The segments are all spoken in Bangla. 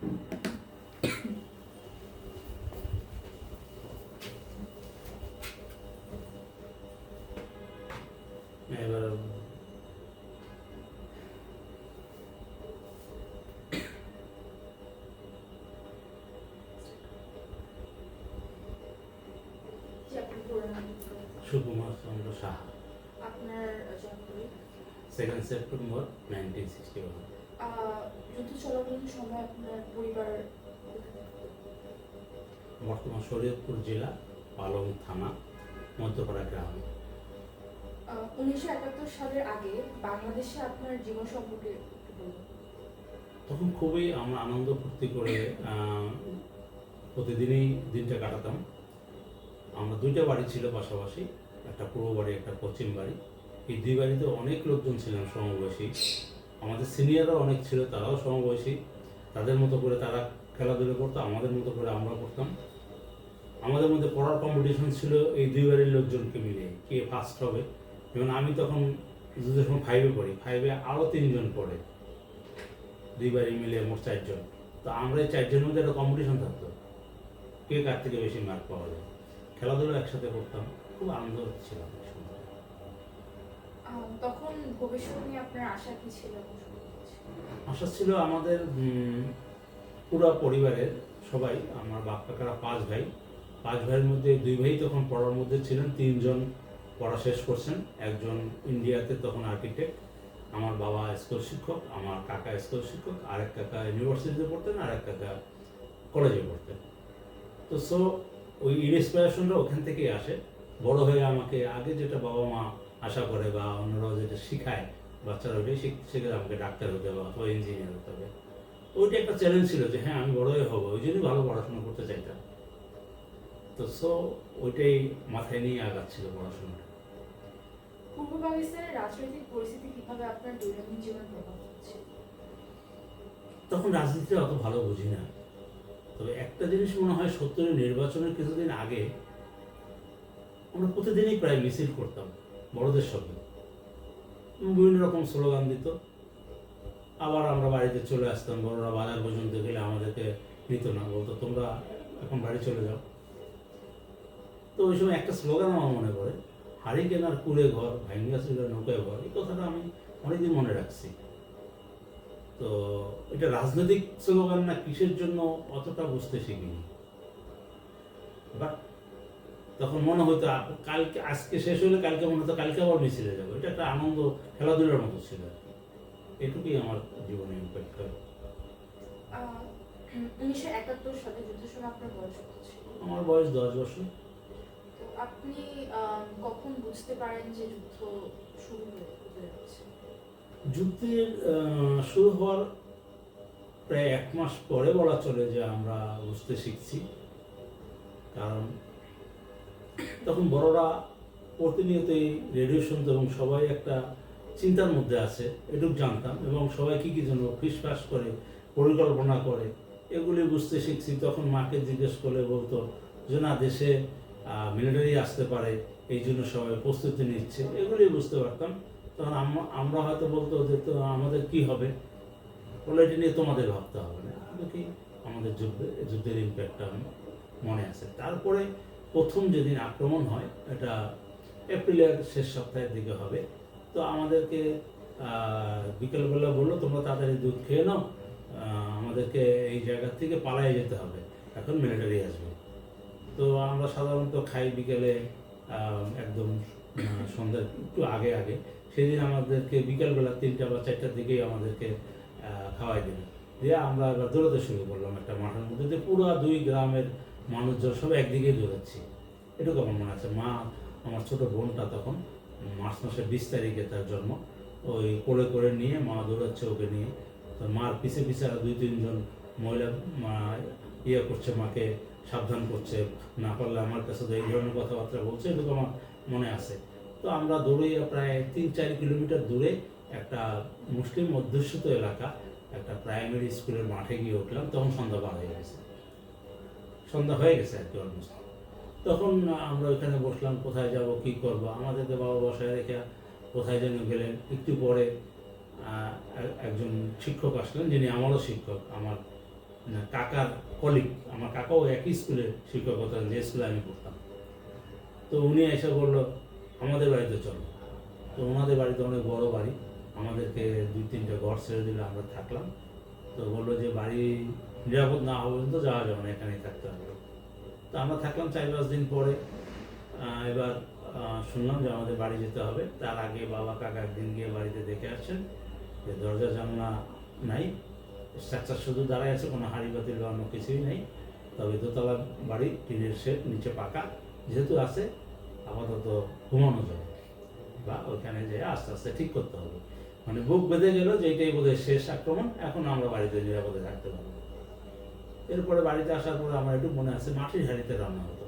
এবার সুকুমার চন্দ্র সাহা, আপনার জন্মদিন? 2 সেপ্টেম্বর 1961। যুদ্ধ চলাকালীন সময় আপনার পরিবার বর্তমান শরীয়তপুর জেলা, পালং থানা, মধ্যপাড়া গ্রামে। 1971 সালের আগে বাংলাদেশে আপনার জীবন সম্পর্কে একটু বলুন। তখন খুবই আমরা আনন্দ ফুর্তি করে প্রতিদিনই দিনটা কাটাতাম। আমরা 2টা বাড়ি ছিল পাশাপাশি, একটা পূর্ব বাড়ি, একটা পশ্চিম বাড়ি। এই 2 বাড়িতে অনেক লোকজন ছিলেন সমবয়সী। আমাদের সিনিয়ররা অনেক ছিল, তারাও সমবয়সী। তাদের মতো করে তারা খেলাধুলো করতো, আমাদের মতো করে আমরা করতাম। আমাদের মধ্যে পড়ার কম্পিটিশন ছিল এই 2 বাড়ির লোকজনকে মিলে, কে ফার্স্ট হবে। যেমন আমি তখন যুদ্ধের সময় 5-এ পড়ি, 5-এ আরও 3 জন পড়ে, 2 বাড়ি মিলে মোট 4 জন। তো আমরা এই 4 জনের মধ্যে একটা কম্পিটিশন থাকতো, কে কার থেকে বেশি মার্ক পাওয়া যায়। খেলাধুলো একসাথে করতাম, খুব আনন্দ ছিলাম। তখন ভবিষ্যৎ নিয়ে আপনার আশা কি ছিল? আশা ছিল আমাদের পুরো পরিবারের সবাই, আমার বাপ কাকারা 5 ভাই, 5 ভাইয়ের মধ্যে 2 ভাই তখন পড়ার মধ্যে ছিলেন, 3 জন পড়া শেষ করছেন। একজন ইন্ডিয়াতে তখন আর্কিটেক্ট, আমার বাবা স্কুল শিক্ষক, আমার কাকা স্কুল শিক্ষক, আরেক কাকা ইউনিভার্সিটিতে পড়তেন, আরেক কাকা কলেজে পড়তেন। তো ওই ইন্সপিরেশনটা ওখান থেকেই আসে। বড় হয়ে আমাকে আগে যেটা বাবা মা আশা করে বা অন্যরাও যেটা শিখায় বাচ্চারা, ওইটাই শিখে আমাকে ডাক্তার হতে হবে অথবা ইঞ্জিনিয়ার হতে হবে। ওইটা একটা চ্যালেঞ্জ ছিল যে হ্যাঁ আমি বড় হয়ে হবো, ওই জন্যই ভালো পড়াশোনা করতে চাইতাম। তো ওইটাই মাথায় নিয়ে আগাচ্ছিল পড়াশোনাটা। পূর্ব পাকিস্তানের রাজনৈতিক পরিস্থিতি কিভাবে আপনার দৈনন্দিন জীবনে প্রভাব ফেলছে? তখন রাজনীতিটা অত ভালো বুঝি না, তবে একটা জিনিস মনে হয় 70-এর নির্বাচনের কিছুদিন আগে আমরা প্রতিদিনই প্রায় মিছিল করতাম বড়দের সঙ্গে, বিভিন্ন রকম স্লোগান দিত। আবার আমরা বাড়িতে চলে আসতাম, বড়রা বাজার পর্যন্ত গেলে আমাদেরকে নিত না, বলতো তোমরা এখন বাড়ি চলে যাও। তো ওই সময় একটা স্লোগান আমার মনে পড়ে, হাড়ি কেনার কুড়ে ঘর, ভাঙ্গা চুলের নৌকায় ঘর। এই কথাটা আমি অনেকদিন মনে রাখছি। তো এটা রাজনৈতিক স্লোগান না কিসের জন্য অতটা বুঝতে শিখিনি, বাট তখন মনে হতো কালকে, আজকে শেষ হলে কালকে মনে হতো কালকে আবার মিছিলে যাবো। এটা একটা আনন্দ, খেলাধুলার মতো ছিল আর কি। এটুকুই আমার জীবনে ইম্প্যাক্ট করে। 1971 সালে যুদ্ধের সময় আপনার বয়স কত ছিল? আমার বয়স 10 বছর। তো আপনি কখন বুঝতে পারেন যে যুদ্ধ শুরু হতে যাচ্ছে? যুদ্ধের শুরু হওয়ার প্রায় 1 মাস পরে বলা চলে যে আমরা বুঝতে শিখছি। কারণ তখন বড়রা প্রতিনিয়তই রেডিও শুনতো এবং সবাই একটা চিন্তার মধ্যে আছে, এটুকু জানতাম। এবং সবাই কী কী জন্য ফিসফাস করে, পরিকল্পনা করে, এগুলি বুঝতে শিখছি। তখন মাকে জিজ্ঞেস করলে বলতো যে না, দেশে মিলিটারি আসতে পারে, এই জন্য সবাই প্রস্তুতি নিচ্ছে, এগুলি বুঝতে পারতাম। তখন আমরা হয়তো বলতো যে তো আমাদের কী হবে, বলে এটি নিয়ে তোমাদের ভাবতে হবে না। কিন্তু কি আমাদের যুদ্ধের ইম্প্যাক্টটা মনে আছে। তারপরে প্রথম যেদিন আক্রমণ হয়, এটা এপ্রিলের শেষ সপ্তাহের দিকে হবে। তো আমাদেরকে বিকেলবেলা বললো তোমরা তাড়াতাড়ি দুধ খেয়ে নাও, আমাদেরকে এই জায়গা থেকে পালিয়ে যেতে হবে, এখন মিলিটারি আসবে। তো আমরা সাধারণত খাই বিকেলে, একদম সন্ধ্যার একটু আগে আগে। সেদিন আমাদেরকে বিকেলবেলা 3টা বা 4টার দিকেই আমাদেরকে খাওয়াই দিল। দিয়ে আমরা এবার দৌড়াতে শুরু করলাম একটা মাঠের মধ্যে, যে পুরো 2 গ্রামের মানুষজন সব একদিকেই দৌড়াচ্ছি। এটুকু আমার মনে আছে। মা, আমার ছোটো বোনটা তখন মার্চ মাসের 20 তারিখে তার জন্ম, ওই কোলে করে নিয়ে মা দৌড়াচ্ছে ওকে নিয়ে। তো মার পিছে পিছে 2-3 জন মহিলা করছে, মাকে সাবধান করছে, না পারলে আমার কাছে তো এই ধরনের কথাবার্তা বলছে, এটুকু আমার মনে আছে। তো আমরা দৌড়িয়ে প্রায় 3-4 কিলোমিটার দূরে একটা মুসলিম অধ্যুষিত এলাকা, একটা প্রাইমারি স্কুলের মাঠে গিয়ে উঠলাম। তখন সন্ধ্যা হয়ে গেছে আর কি অলমোস্ট। তখন আমরা ওইখানে বসলাম, কোথায় যাব, কী করবো। আমাদেরকে বাবা বসায় রেখে কোথায় যেন গেলেন। একটু পরে একজন শিক্ষক আসলেন, যিনি আমারও শিক্ষক, আমার কাকার কলিগ, আমার কাকাও একই স্কুলে শিক্ষকতা, যে স্কুলে আমি পড়তাম। তো উনি এসে বললো আমাদের বাড়িতে চলো। তো ওনাদের বাড়িতে অনেক বড় বাড়ি, আমাদেরকে 2-3টা ঘর ছেড়ে দিলে আমরা থাকলাম। তো বললো যে বাড়ি নিরাপদ না হওয়া পর্যন্ত যাওয়া যাবে না, এখানেই থাকতে হবে। তো আমরা থাকলাম 4-5 দিন পরে। এবার শুনলাম যে আমাদের বাড়ি যেতে হবে। তার আগে বাবা কাকা একদিন গিয়ে বাড়িতে দেখে আসছেন যে দরজা জানলা নাই, স্ট্রাকচার শুধু দাঁড়ায় আছে, কোনো হাঁড়ি বাতিল বা অন্য কিছুই নেই। তবে দোতলা বাড়ি, টিনের শেড, নিচে পাকা যেহেতু আছে, আপাতত ঘুমানো যাবে বা ওইখানে যেয়ে আস্তে আস্তে ঠিক করতে হবে। মানে বুক বেঁধে গেল যে এটাই বোধহয় শেষ আক্রমণ, এখন আমরা বাড়িতে নিরাপদে থাকতে পারবো। এরপরে বাড়িতে আসার পরে আমার একটু মনে আছে মাটির হাঁড়িতে রান্না হতো,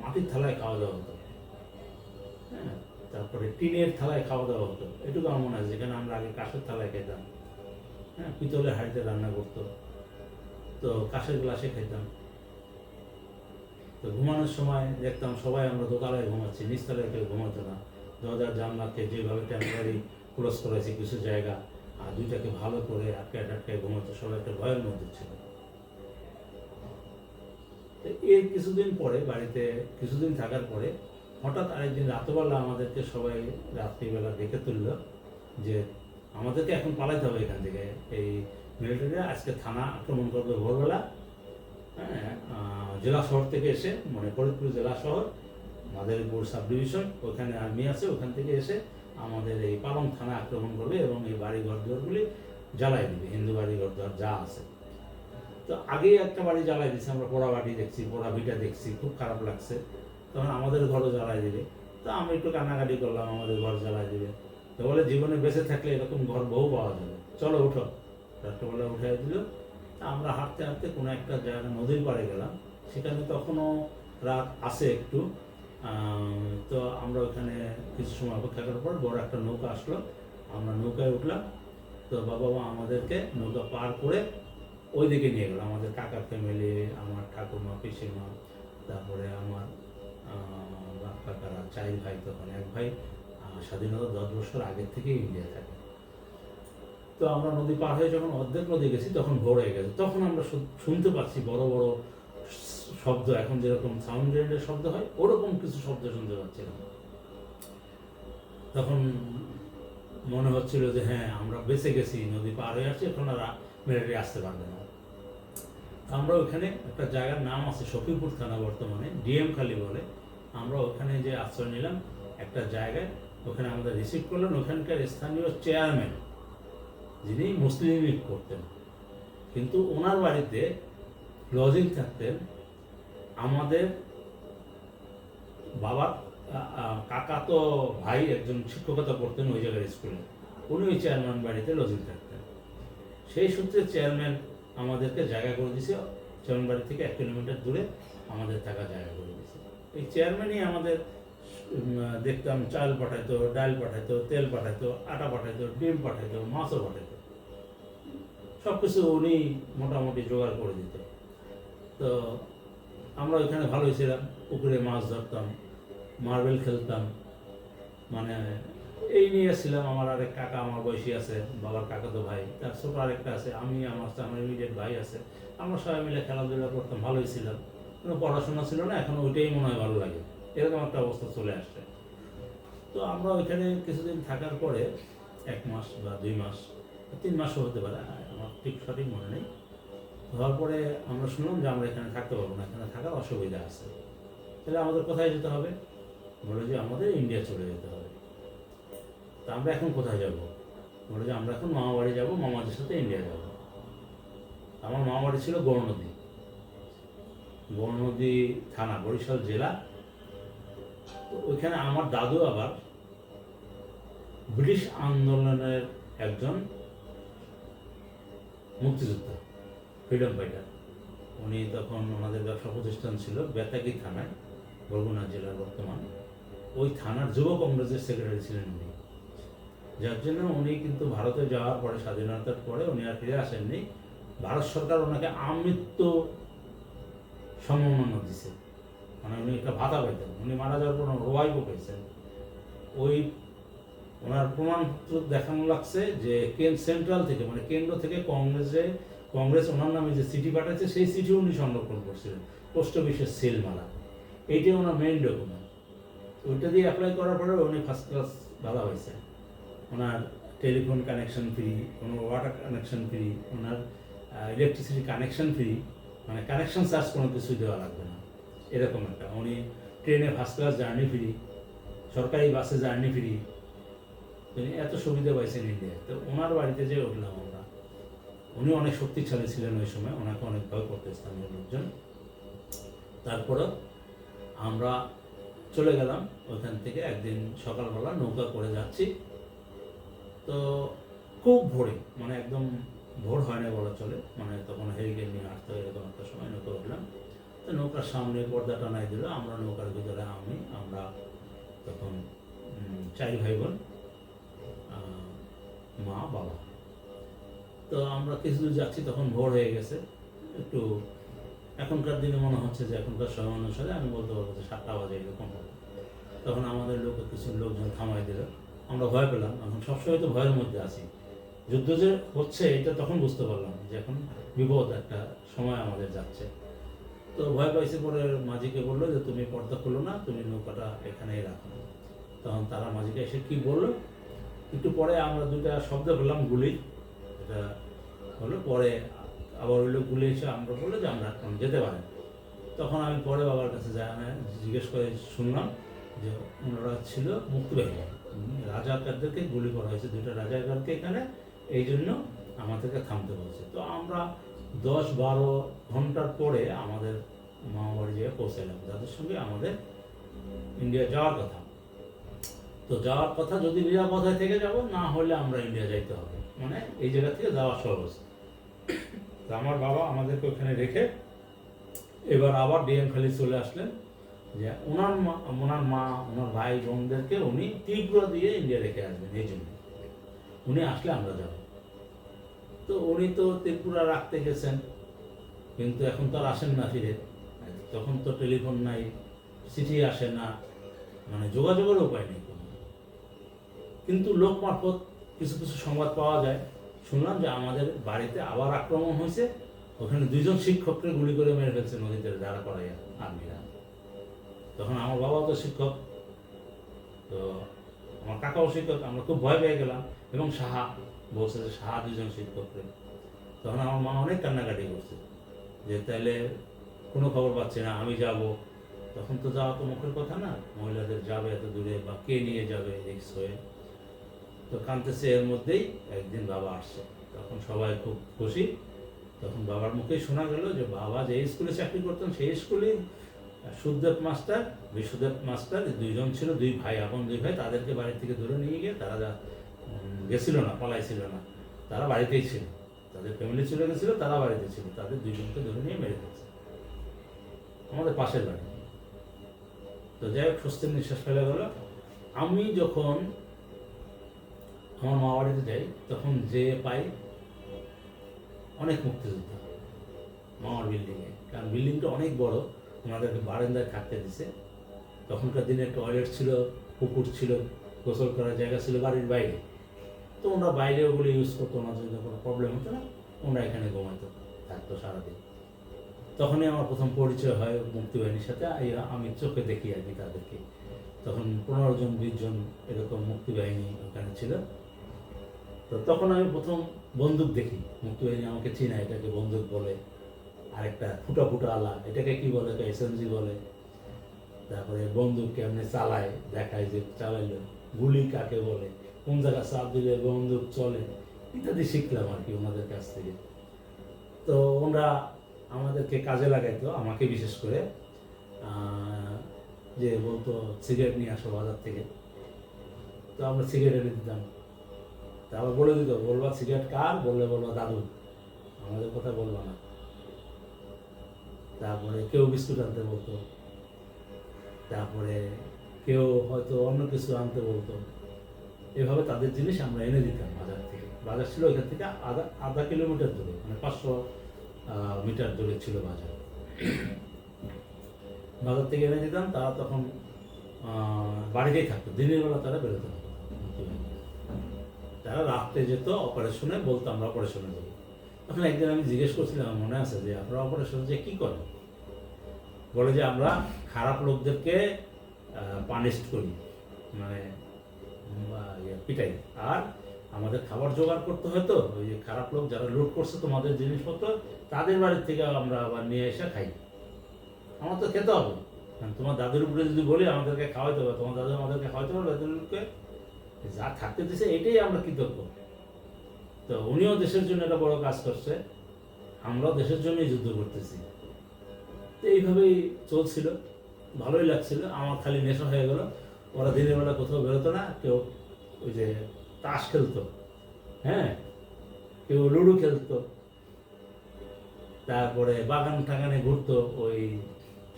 মাটির থালায় খাওয়া দাওয়া হতো। হ্যাঁ, তারপরে টিনের থালায় খাওয়া দাওয়া হতো, এটুকু আমার মনে আছে। যেখানে আমরা আগে কাঠের থালায় খেতাম, হ্যাঁ, পিতলের হাঁড়িতে রান্না করতো, তো কাঠের গ্লাসে খেতাম। তো ঘুমানোর সময় দেখতাম সবাই আমরা দোতলায় ঘুমাচ্ছি, নিচতলায় কেউ ঘুমাতো না। দরজার জানলাকে যেভাবে টেম্পোরারি ক্লোজ করেছি কিছু জায়গা, আর দুইটাকে ভালো করে আটকায় টাটকায় ঘুমাতো, সবাই একটা ভয়ের মধ্যে ছিল। তো এর কিছুদিন পরে, বাড়িতে কিছুদিন থাকার পরে, হঠাৎ আরেকদিন রাতবেলা আমাদেরকে সবাই রাত্রিবেলা ডেকে তুলল যে আমাদেরকে এখন পালাইতে হবে এখান থেকে, এই মিলিটারিরা আজকে থানা আক্রমণ করবে ভোরবেলা। হ্যাঁ, জেলা শহর থেকে এসে, মানে ফরিদপুর জেলা শহর, মাদারীপুর সাব ডিভিশন, ওখানে আর্মি আছে, ওখান থেকে এসে আমাদের এই পালং থানা আক্রমণ করবে এবং এই বাড়ি ঘর দুয়ারগুলি জ্বালাই দিবে, হিন্দু বাড়ি ঘর দুয়ার যা আছে। তো আগেই একটা বাড়ি জ্বালাই দিচ্ছে, আমরা পোড়া বাড়ি দেখছি, পোড়া ভিটা দেখছি, খুব খারাপ লাগছে। তখন আমাদের ঘরও জ্বালাই দিবে। তো আমি একটু কান্নাকাটি করলাম, আমাদের ঘর জ্বালাই দিবে। তো বলে জীবনে বেঁচে থাকলে এরকম ঘর বহু পাওয়া যাবে, চলো উঠো। রাত্রেবেলা উঠাই দিল। আমরা হাঁটতে হাঁটতে কোনো একটা জায়গা নদীর পাড়ে গেলাম, সেখানে তখনও রাত আছে একটু। তো আমরা ওখানে কিছু সময় অপেক্ষা করার পর বড় একটা নৌকা আসলো, আমরা নৌকায় উঠলাম। তো বাবা মা আমাদেরকে নৌকা পার করে ওই দিকে নিয়ে গেলো। আমাদের কাকার ফ্যামিলি, আমার ঠাকুরমা, পিসিমা, তারপরে আমার বাপ কাকারা 4 ভাই, তখন 1 ভাই স্বাধীনতা 10 বছর আগের থেকেই ইন্ডিয়া থাকে। তো আমরা নদী পার হয়ে যখন অর্ধেক নদী গেছি, তখন ভোর হয়ে গেছে। তখন আমরা শুনতে পাচ্ছি বড় বড় শব্দ, এখন যেরকম সাউন্ড গ্রেনেডের শব্দ হয় ওরকম কিছু শব্দ শুনতে পাচ্ছিলাম। তখন মনে হচ্ছিল যে হ্যাঁ, আমরা বেঁচে গেছি, নদী পার হয়ে আসছি, এখন আর মিলিটারি আসতে পারবে না। আমরা ওখানে একটা জায়গার নাম আছে শফিপুর থানা, বর্তমানে ডিএম খালি বলে। আমরা ওখানে যে আশ্রয় নিলাম একটা জায়গায়, ওখানে আমাদের রিসিভ করলেন ওখানকার স্থানীয় চেয়ারম্যান, যিনি মুসলিম লীগ করতেন, কিন্তু ওনার বাড়িতে লজিং থাকতেন আমাদের বাবার কাকা, তো ভাই একজন শিক্ষকতা করতেন ওই জায়গার স্কুলে, উনি ওই চেয়ারম্যান বাড়িতে লজিং থাকতেন। সেই সূত্রে চেয়ারম্যান আমাদেরকে জায়গা করে দিয়েছে, চেয়ারম্যান বাড়ি থেকে 1 কিলোমিটার দূরে আমাদের থাকা জায়গা করে দিয়েছে। এই চেয়ারম্যানই আমাদের দেখতাম চাল পাঠাইতো, ডাল পাঠাইতো, তেল পাঠাইতো, আটা পাঠাইতো, ডিম পাঠাইতো, মাছও পাঠাইতো, সব কিছু উনি মোটামুটি জোগাড় করে দিত। তো আমরা ওইখানে ভালোই ছিলাম, পুকুরে মাছ ধরতাম, মার্বেল খেলতাম, মানে এই নিয়ে ছিলাম। আমার আরেক কাকা আমার বয়সী আছে, বাবার কাকাতো ভাই, তার ছোট আরেকটা আছে, আমি, আমার ইমিডিয়েট ভাই আছে। আমরা সবাই মিলে খেলাধুলা করতাম, ভালোই ছিলাম। কোনো পড়াশোনা ছিল না, এখন ওইটাই মনে হয় ভালো লাগে, এরকম একটা অবস্থা চলে আসছে। তো আমরা ওইখানে কিছুদিন থাকার পরে 1 মাস বা 2 মাস, 3 মাসও হতে পারে, আমার ঠিক সঠিক মনে নেই। হওয়ার পরে আমরা শুনলাম যে আমরা এখানে থাকতে পারবো না, এখানে থাকার অসুবিধা আছে। তাহলে আমাদের কোথায় যেতে হবে? বলে যে আমাদের ইন্ডিয়া চলে যেতে হবে। তা আমরা এখন কোথায় যাব? বলে যে আমরা এখন মামা বাড়ি যাবো, মামাদের সাথে ইন্ডিয়া যাব। আমার মামা বাড়ি ছিল গৌরনদী, গৌরনদী থানা, বরিশাল জেলা। তো ওইখানে আমার দাদু আবার ব্রিটিশ আন্দোলনের একজন মুক্তিযোদ্ধা, ফ্রিডম ফাইটার। উনি তখন ওনাদের ব্যবসা প্রতিষ্ঠান ছিল বেতাগী থানায়, বরগুনা জেলার বর্তমান। ওই থানার যুব কংগ্রেসের সেক্রেটারি ছিলেন উনি, যার জন্য উনি কিন্তু ভারতে যাওয়ার পরে, স্বাধীনতার পরে উনি আর ফিরে আসেননি। ভারত সরকার ওনাকে আমৃত্যু সম্মাননা দিছে, মানে উনি একটা ভাতা পাইতেন। উনি মারা যাওয়ার পর ওয়াইফও পেয়েছেন। ওই ওনার প্রমাণপত্র দেখানো লাগছে যে সেন্ট্রাল থেকে, মানে কেন্দ্র থেকে কংগ্রেসে কংগ্রেস ওনার নামে যে চিঠি পাঠাচ্ছে সেই চিঠি উনি সংরক্ষণ করছিলেন, পোস্ট অফিসের সেল মারা, এইটাই ওনার মেইন ডকুমেন্ট। ওইটা দিয়ে অ্যাপ্লাই করার পরে উনি ফার্স্ট ক্লাস ভালো হয়েছে। ওনার টেলিফোন কানেকশন ফ্রি, কোনো ওয়াটার কানেকশন ফ্রি, ওনার ইলেকট্রিসিটি কানেকশন ফ্রি, মানে কানেকশন চার্জ কোনো কিছুই দেওয়া লাগবে না, এরকম একটা। উনি ট্রেনে ফার্স্ট ক্লাস জার্নি ফ্রি, সরকারি বাসে জার্নি ফ্রি, তিনি এত সুবিধা পাইছেন ইন্ডিয়ায়। তো ওনার বাড়িতে যে উঠলাম আমরা, উনি অনেক শক্তিশালী ছিলেন ওই সময়, ওনাকে অনেক ভয় করতে স্থানীয় লোকজন। তারপরে আমরা চলে গেলাম ওইখান থেকে। একদিন সকালবেলা নৌকা করে যাচ্ছি, তো খুব ভোরে, মানে একদম ভোর হয় না বলা চলে, মানে তখন হেরিকেন নিয়ে আসতে হয়, এরকম একটা সময় নৌকা উঠলাম। তো নৌকার সামনে পর্দা টানাই দিল, আমরা নৌকার ভিতরে আমরা তখন 4 ভাই বোন, মা বাবা। তো আমরা কিছু দূর যাচ্ছি, তখন ভোর হয়ে গেছে একটু। এখনকার দিনে মনে হচ্ছে যে এখনকার সময় অনুসারে আমি বলতে পারবো যে 7টা বাজে এরকম হবে। তখন আমাদের কিছু লোকজন থামাই দিল, আমরা ভয় পেলাম। এখন সবসময় তো ভয়ের মধ্যে আছি, যুদ্ধ যে হচ্ছে এটা তখন বুঝতে পারলাম যে এখন বিপদ, একটা সময় আমাদের যাচ্ছে। তো ভয় পাইছে, পরে মাঝিকে বললো যে তুমি পর্দা খুলো না, তুমি নৌকাটা এখানেই রাখো। তখন তারা মাঝিকে এসে কি বললো, একটু পরে আমরা 2টা শব্দ পেলাম গুলি, এটা হলো। পরে আবার হইলো গুলি এসে আমরা বললো যে আমরা এখন যেতে পারেন। তখন আমি পরে বাবার কাছে জিজ্ঞেস করে শুনলাম যে ওনারা ছিল মুক্তিবাহিনী, রাজাকারদেরকে গুলি করা হয়েছে, 2টা রাজাকারকে এখানে, এই জন্য আমাদেরকে থামতে বলছে। তো আমরা 10-12 ঘন্টার পরে আমাদের মামাবাড়ি জায়গায় পৌঁছালাম, যাদের সঙ্গে আমাদের ইন্ডিয়া যাওয়ার কথা। তো যাওয়ার কথা, যদি নিরাপদায় থেকে যাব, না হলে আমরা ইন্ডিয়া যাইতে হবে, মানে এই জায়গা থেকে যাওয়া সহজ। তো আমার বাবা আমাদেরকে ওখানে রেখে এবার আবার ডিএম খালি চলে আসলেন, যে ওনার মা ওনার ভাই বোনদেরকে উনি ত্রিপুরা দিয়ে ইন্ডিয়া রেখে আসবেন, এই জন্য উনি আসলে আমরা যাব। তো উনি তো ত্রিপুরা রাখতে গেছেন, কিন্তু এখন তো আর আসেন না ফিরে। তখন তো টেলিফোন নাই, চিঠি আসে না, মানে যোগাযোগের উপায় নেই কোনো। কিন্তু লোক মারফত কিছু কিছু সংবাদ পাওয়া যায়, শুনলাম যে আমাদের বাড়িতে আবার আক্রমণ হয়েছে, ওখানে 2জন শিক্ষককে গুলি করে মেরে ফেলছে নদীতে দাঁড়া করাইয়া আর্মিরা। তখন আমার বাবাও তো শিক্ষক, তো আমার কাকাও শিক্ষক, আমরা খুব ভয় পেয়ে গেলাম। এবং সাহা বলছে যে সাহা 2জন শিক্ষককে। তখন আমার মা অনেক কান্নাকাটি করছে যে তাহলে কোনো খবর পাচ্ছে না, আমি যাব। তখন তো যাওয়া তো মুখের কথা না, মহিলাদের যাবে এত দূরে, বা কে নিয়ে যাবে রিক্স হয়ে। তো কাঁদতেছে, এর মধ্যেই একদিন বাবা আসছে, তখন সবাই খুব খুশি। তখন বাবার মুখেই শোনা গেল যে বাবা যে স্কুলে চাকরি করতেন সেই স্কুলেই সুদেব মাস্টার, বিশ্বদেব মাস্টার, 2জন ছিল, 2 ভাই, আপন 2 ভাই, তাদেরকে বাড়ি থেকে ধরে নিয়ে গিয়ে তারা গেছিল না, পালাইছিল না, তারা বাড়িতেই ছিল, তাদের ফ্যামিলি চলে গেছিল, তারা বাড়িতে ছিল, তাদের 2জনকে ধরে নিয়ে মেরে ফেলছে আমাদের পাশের বাড়ি। তো যাই হোক, স্বস্তির নিঃশ্বাস ফেলে গেল। আমি যখন আমার মা বাড়িতে যাই, তখন যে পাই অনেক মুক্তিযোদ্ধা মামার বিল্ডিংয়ে, কারণ বিল্ডিংটা অনেক বড়, ওনাদেরকে বারান্দায় থাকতে দিছে। তখনকার দিনে টয়লেট ছিল, পুকুর ছিল, গোসল করার জায়গা ছিল বাড়ির বাইরে। তো ওনারা বাইরে ওগুলো ইউজ করতো, ওনার জন্য কোনো প্রবলেম হতো না, ওনারা এখানে ঘুমাইতো, থাকতো সারাদিন। তখনই আমার প্রথম পরিচয় হয় মুক্তিবাহিনীর সাথে, আমি চোখে দেখি আর কি তাদেরকে। তখন 15 জন 20 জন এরকম মুক্তিবাহিনী ওখানে ছিল। তো তখন আমি প্রথম বন্দুক দেখি, মুক্তিবাহিনী আমাকে চিনা, এটাকে বন্দুক বলে, আরেকটা ফুটা ফুটা আলা, এটাকে কি বলে, এসএমজি বলে। তারপরে বন্দুক কেমনে চালায় দেখায়, যে চালাইলো, গুলি কাকে বলে, কোন জায়গায় চাপ দিলে বন্দুক চলে, ইত্যাদি শিখলাম আর কি ওনাদের কাছ থেকে। তো ওনারা আমাদেরকে কাজে লাগাইতো, আমাকে বিশেষ করে, যে বলতো সিগারেট নিয়ে আসো বাজার থেকে, তো আমরা সিগারেট এনে দিতাম। তারপর বলে দিত, বলবা সিগারেট কার, বললে বলবা দাদু, আমাদের কথা বলবা না। তারপরে কেউ বিস্কুট আনতে বলতো, তারপরে কেউ হয়তো অন্য কিছু আনতে বলতো। এভাবে তাদের জিনিস আমরা এনে দিতাম বাজার থেকে। বাজার ছিল এখান থেকে আধা কিলোমিটার দূরে, মানে 500 মিটার দূরে ছিল বাজার। বাজার থেকে এনে দিতাম, তারা তখন বাড়িতেই থাকতো, দিনের বেলা তারা বেরোতে থাকতো। তারা রাত্রে যেত অপারেশনে, বলতো আমরা অপারেশনে যাবো, তখন একদিন আমি জিজ্ঞেস করছিলাম, আমার মনে আছে, যে আপনারা অপারেশন যে কী করেন? বলে যে আমরা খারাপ লোকদেরকে পানিশ করি, মানে পিটাই, আর আমাদের খাবার জোগাড় করতে হয়, তো ওই যে খারাপ লোক যারা লুট করছে তোমাদের জিনিসপত্র, তাদের বাড়ির থেকে আমরা আবার নিয়ে এসে খাই। আমার তো খেতে হবে, কারণ তোমার দাদুর উপরে যদি বলি আমাদেরকে খাওয়াইতে হবে, তোমার দাদু আমাদেরকে খাওয়াইতে হবে, দাদুকে যা থাকতে দিছে এটাই আমরা কৃতজ্ঞ। তো উনিও দেশের জন্য একটা বড় কাজ করছে, আমরাও দেশের জন্যই যুদ্ধ করতেছি। তো এইভাবেই চলছিল, ভালোই লাগছিল। আমার খালি নেশা হয়ে গেল। ওরা দিনের বেলা কোথাও বেরোতো না, কেউ ওই যে তাস খেলতো, হ্যাঁ, কেউ লুডো খেলতো, তারপরে বাগান টাগানে ঘুরতো ওই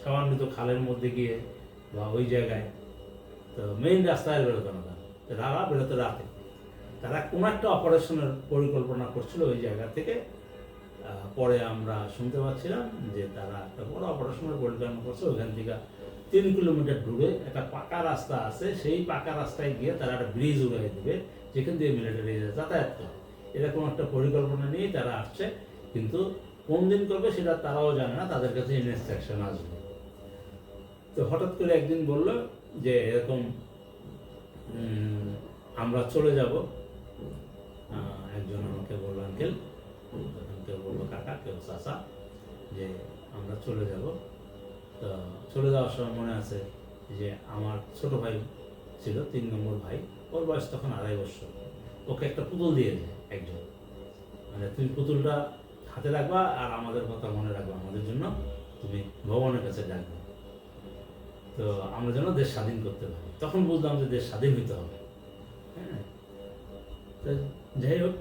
সামান্বিত খালের মধ্যে গিয়ে বা ওই জায়গায়। তো মেইন রাস্তায় বেরোতো না তারা, তারা বেরোতো রাতে। তারা কোনো একটা অপারেশনের পরিকল্পনা করছিল ওই জায়গা থেকে। পরে আমরা শুনতে পাচ্ছিলাম যে তারা একটা বড় অপারেশনের পরিকল্পনা করছে। ওইখান থেকে 3 কিলোমিটার দূরে একটা পাকা রাস্তা আছে, সেই পাকা রাস্তায় গিয়ে তারা একটা ব্রিজ উড়াই দেবে, যেখান দিয়ে মিলিটারি যাতায়াত করে। এরকম একটা পরিকল্পনা নিয়েই তারা আসছে, কিন্তু কোন দিন করবে সেটা তারাও জানে না, তাদের কাছে ইনস্ট্রাকশন আসবে। তো হঠাৎ করে একদিন বলল যে এরকম আমরা চলে যাব। একজন আমাকে বলল আঙ্কেল, কেউ বললো কাকা, কেউ চাচা, যে আমরা চলে যাব। তো চলে যাওয়ার সময় মনে আছে যে আমার ছোট ভাই ছিল, 3 নম্বর ভাই, ওর বয়স তখন 2.5 বছর। ওকে একটা পুতুল দিয়ে যায় একজন, মানে তুমি পুতুলটা হাতে রাখবা আর আমাদের কথা মনে রাখবা, আমাদের জন্য তুমি ভগবানের কাছে ডাকবে, তো আমরা যেন দেশ স্বাধীন করতে পারি। তখন বুঝলাম যে দেশ স্বাধীন হইতে হবে। হ্যাঁ, তো যাই হোক,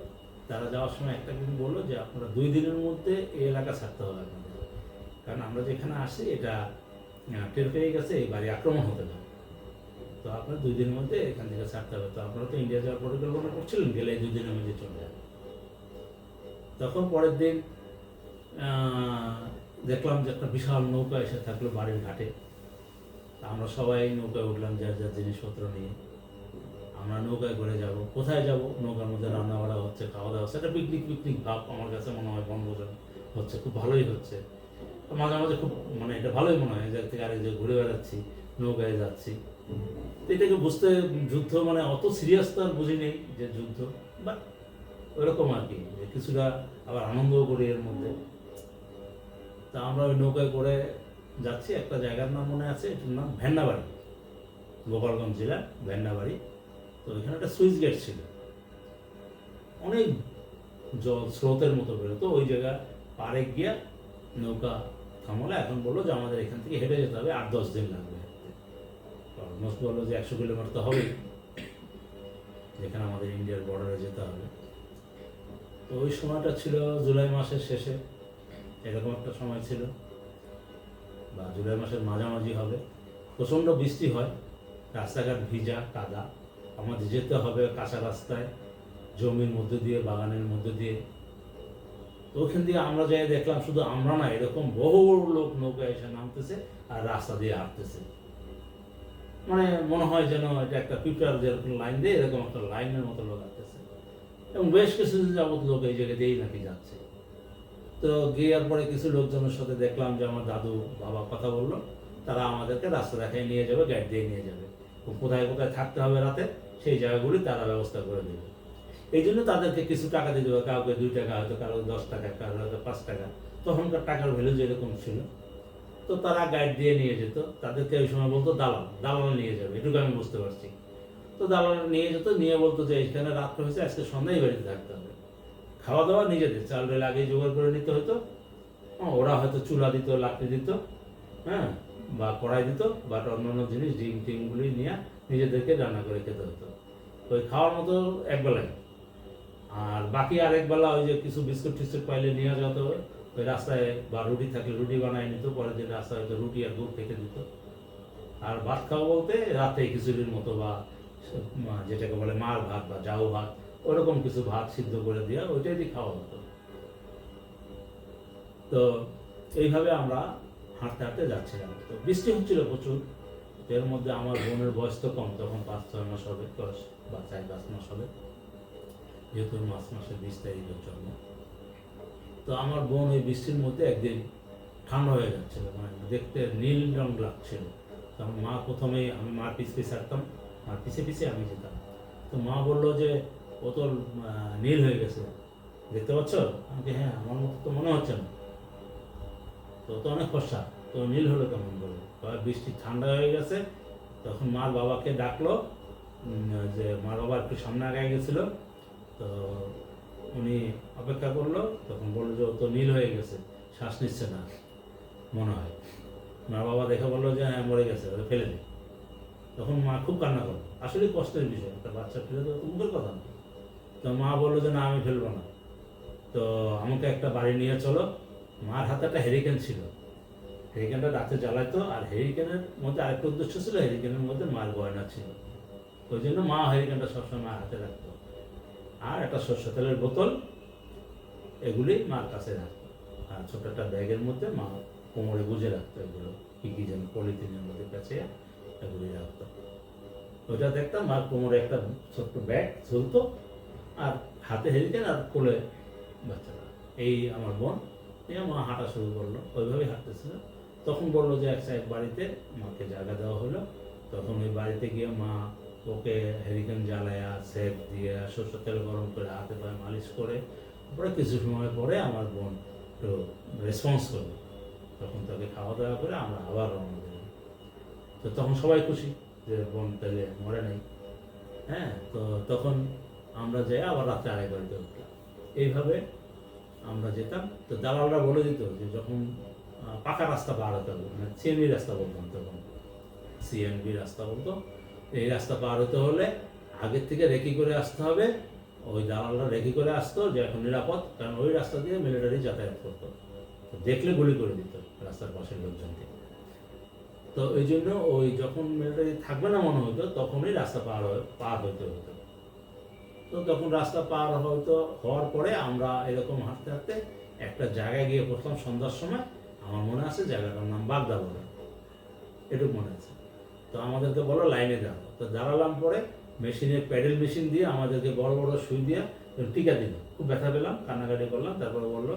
তারা যাওয়ার সময় একটা কিন্তু বললো যে আপনারা 2 দিনের মধ্যে এই এলাকা ছাড়তে হবে আপনাদের, কারণ আমরা যেখানে আসি এটা টের পেয়ে গেছে এই বাড়ি আক্রমণ হতে পারে, তো আপনার 2 দিনের মধ্যে এখান থেকে ছাড়তে হবে। তো আপনারা তো ইন্ডিয়া যাওয়ার পরিকল্পনা করছিলেন, গেলে 2 দিনের মধ্যে চলে যাবে। তখন পরের দিন দেখলাম যে একটা বিশাল নৌকা এসে থাকলো বাড়ির ঘাটে। আমরা সবাই নৌকায় উঠলাম, যার যার জিনিসপত্র নিয়ে। আমরা নৌকায় করে যাব, কোথায় যাব? নৌকার মধ্যে রান্না বাড়া হচ্ছে, খাওয়া দাওয়া হচ্ছে, একটা পিকনিক পিকনিক ভাব আমার কাছে মনে হয়, বনভোজন হচ্ছে, খুব ভালোই হচ্ছে। মাঝে মাঝে খুব মানে এটা ভালোই মনে হয় যে এক থেকে আরেক জায়গায় ঘুরে বেড়াচ্ছি, নৌকায় যাচ্ছি। তো এটাকে বুঝতে, যুদ্ধ মানে অত সিরিয়াস তো আর বুঝি নেই যে যুদ্ধ, বা ওইরকম আর কি, যে কিছুটা আবার আনন্দও করি এর মধ্যে। তা আমরা ওই নৌকায় করে যাচ্ছি, একটা জায়গার নাম মনে আছে, এটার নাম ভেন্নাবাড়ি, গোপালগঞ্জ জেলার ভেন্নাবাড়ি। তো ওইখানে একটা সুইচ গেট ছিল, অনেক জল স্রোতের মতো বেরোতো। ওই জায়গা পাড়ে গিয়ে নৌকা থামলে, এখন বললো যে আমাদের এখান থেকে হেঁটে যেতে হবে, 8-10 দিন লাগবে হাঁটতে। অলমোস্ট বললো যে 100 কিলোমিটার তো হবেই, যেখানে আমাদের ইন্ডিয়ার বর্ডারে যেতে হবে। তো ওই সময়টা ছিল জুলাই মাসের শেষে, এরকম একটা সময় ছিল, বা জুলাই মাসের মাঝামাঝি হবে। প্রচণ্ড বৃষ্টি হয়, রাস্তাঘাট ভিজা কাদা, আমাদের যেতে হবে কাঁচা রাস্তায়, জমির মধ্যে দিয়ে, বাগানের মধ্যে দিয়ে। তো ওখান দিয়ে আমরা যাই দেখলাম, শুধু আমরা না, এরকম বহু লোক নৌকা এসে নামতেছে আর রাস্তা দিয়ে হাঁটতেছে। মানে মনে হয় যেন এটা একটা পিঁপড়ার যেরকম লাইন দিয়ে, এরকম একটা লাইনের মতো লোক হাঁটতেছে, এবং বেশ কিছু যাবত লোক এই জায়গা দিয়েই নাকি যাচ্ছে। তো গিয়ার পরে কিছু লোকজনের সাথে দেখলাম যে আমার দাদু বাবা কথা বললো, তারা আমাদেরকে রাস্তা দেখায় নিয়ে যাবে, গাইড দিয়ে নিয়ে যাবে, কোথায় কোথায় থাকতে হবে রাতে সেই জায়গাগুলি তারা ব্যবস্থা করে দেবে। এই জন্য তাদেরকে কিছু টাকা দিতে হবে, কাউকে 2 টাকা, হয়তো কারো 10 টাকা, কারো হয়তো 5 টাকা, তখনকার টাকার ভ্যালু যেরকম ছিল। তো তারা গাইড দিয়ে নিয়ে যেত, তাদেরকে ওই সময় বলতো দালাল, দালাল নিয়ে যাবে, এটুকু আমি বুঝতে পারছি। তো দালাল নিয়ে যেত, নিয়ে বলতো যে এখানে রাত্রে হয়েছে, আজকে সন্ধ্যায় বাড়িতে থাকতে হবে, খাওয়া দাওয়া নিজেদের, চাল ডাল আগেই জোগাড় করে নিতে হতো। ওরা হয়তো চুলা দিত, লাকড়ি দিত, হ্যাঁ, বা কড়াই দিত, বা অন্যান্য জিনিস ডিম টিমগুলি নিয়ে নিজেদেরকে রান্না করে খেতে হতো। ওই খাওয়ার মতো একবেলায়, আর বাকি আরেক বেলা ওই যে কিছু বিস্কুট টিস্কুট পাইলে নিয়ে যেতে হবে ওই রাস্তায়, বা রুটি থাকলে রুটি বানায় নিত, পরের দিন রাস্তায় হয়তো রুটি আর দুধ খেতে দিত। আর ভাত খাওয়া বলতে রাতে খিচুড়ির মতো, বা যেটাকে বলে মার ভাত বা জাউ ভাত, ওরকম কিছু ভাত সিদ্ধ করে দেওয়া, ওইটাই দিয়ে খাওয়া হতো। তো এইভাবে আমরা হাঁটতে হাঁটতে যাচ্ছিলাম। তো বৃষ্টি হচ্ছিল প্রচুর। এর মধ্যে আমার বোনের বয়স তো কম, তখন 5-6 মাস হবে, বা 4-5 মাস হবে, যেহেতু মার্চ মাসের 20 তারিখের জন্য। তো আমার বোন ওই বৃষ্টির মধ্যে একদিন ঠান্ডা হয়ে যাচ্ছিল, মানে দেখতে নীল রং লাগছিল। তখন মা প্রথমেই, আমি মার পিছে পিছে থাকতাম, মার পিছে পিছে আমি যেতাম। তো মা বললো যে ও তো নীল হয়ে গেছে, দেখতে পাচ্ছ? আমি হ্যাঁ, আমার মতো তো মনে হচ্ছে না, তো তো অনেক ফর্সা, তো নীল হলো কেমন বলে? বৃষ্টি ঠান্ডা হয়ে গেছে। তখন মার বাবাকে ডাকলো, যে মার বাবা একটু সামনে আগায় গেছিল, তো উনি অপেক্ষা করলো। তখন বললো যে ও তো নীল হয়ে গেছে, শ্বাস নিচ্ছে না মনে হয়। মা বাবা দেখে বললো যে হ্যাঁ মরে গেছে, ওটা ফেলে দে। তখন মা খুব কান্না করলো, আসলে কষ্টের বিষয়, একটা বাচ্চা ফেলে দেওয়া তো মুখের কথা না। তো মা বললো যে না, আমি ফেলবো না। তো আমাকে একটা বাড়ি নিয়ে চলো। মার হাতে একটা হেরিকেন ছিল, হেরিকেনটা রাতে জ্বালাইতো, আর হেরিকেনের মধ্যে আরেকটা উদ্দেশ্য ছিল, হেরিকেনের মধ্যে মার গয়না ছিল। ওই জন্য মা হেরিকেনটা সবসময় মার হাতে রাখতো, আর একটা সরষে তেলের বোতল, এগুলি মার কাছে রাখতো। আর ছোট একটা ব্যাগের মধ্যে মা কোমরে গুজে রাখতো, এগুলো কী কী যেন পলিথিনের মধ্যে পেঁচে এগুলি রাখতো। ওইটা দেখতাম, আর কোমরে একটা ছোট্ট ব্যাগ ঝুলতো, আর হাতে হেরিকেন, আর কোলে বাচ্চারা। এই আমার বোন, এই মা হাঁটা শুরু করলো, ওইভাবেই হাঁটতেছিল। তখন বললো যে এক বাড়িতে মাকে জায়গা দেওয়া হলো। তখন ওই বাড়িতে গিয়ে মা ওকে হেরিকেন জ্বালায়া, সেক দিয়ে, সরষের তেল গরম করে হাতে পায়ে মালিশ করে, তারপরে কিছু সময় পরে আমার বোন একটু রেসপন্স করলো। তখন তাকে খাওয়া দাওয়া করে আমরা আবার রওনা দিলাম। তো তখন সবাই খুশি যে বোন তাহলে মরে নাই। হ্যাঁ, তো তখন আমরা যাই আবার রাত্রে আড়াই বাড়িতে উঠলাম। এইভাবে আমরা যেতাম। তো দালালরা বলে দিত যে যখন পাকা রাস্তা পার হতে হবে, মানে সিএনবি রাস্তা বলতাম তখন, সিএনবি রাস্তা বলতো, এই রাস্তা পার হতে হলে আগের থেকে রেকি করে আসতে হবে। ওই দালালরা রেকি করে আসতো যে এখন নিরাপদ, কারণ ওই রাস্তা দিয়ে মিলিটারি যাতায়াত করতো, তো দেখলে গুলি করে দিত রাস্তার পাশের লোকজনকে। তো এই জন্য ওই যখন মিলিটারি থাকবে না মনে হতো, তখনই রাস্তা পার হইতে হতো। তো তখন রাস্তা পার হয়তো হওয়ার পরে আমরা এরকম হাঁটতে হাঁটতে একটা জায়গায় গিয়ে পড়তাম সন্ধ্যার সময়। আমার মনে আছে জায়গাটার নাম বাগদা বলে, এটুকু মনে আছে। তো আমাদেরকে বলো লাইনে দাঁড়াবো। তো দাঁড়ালাম, পরে মেশিনের প্যাডেল মেশিন দিয়ে আমাদেরকে বড় বড় সুই দিয়ে টিকা দিল। খুব ব্যথা পেলাম, কান্নাকাটি করলাম। তারপরে বললো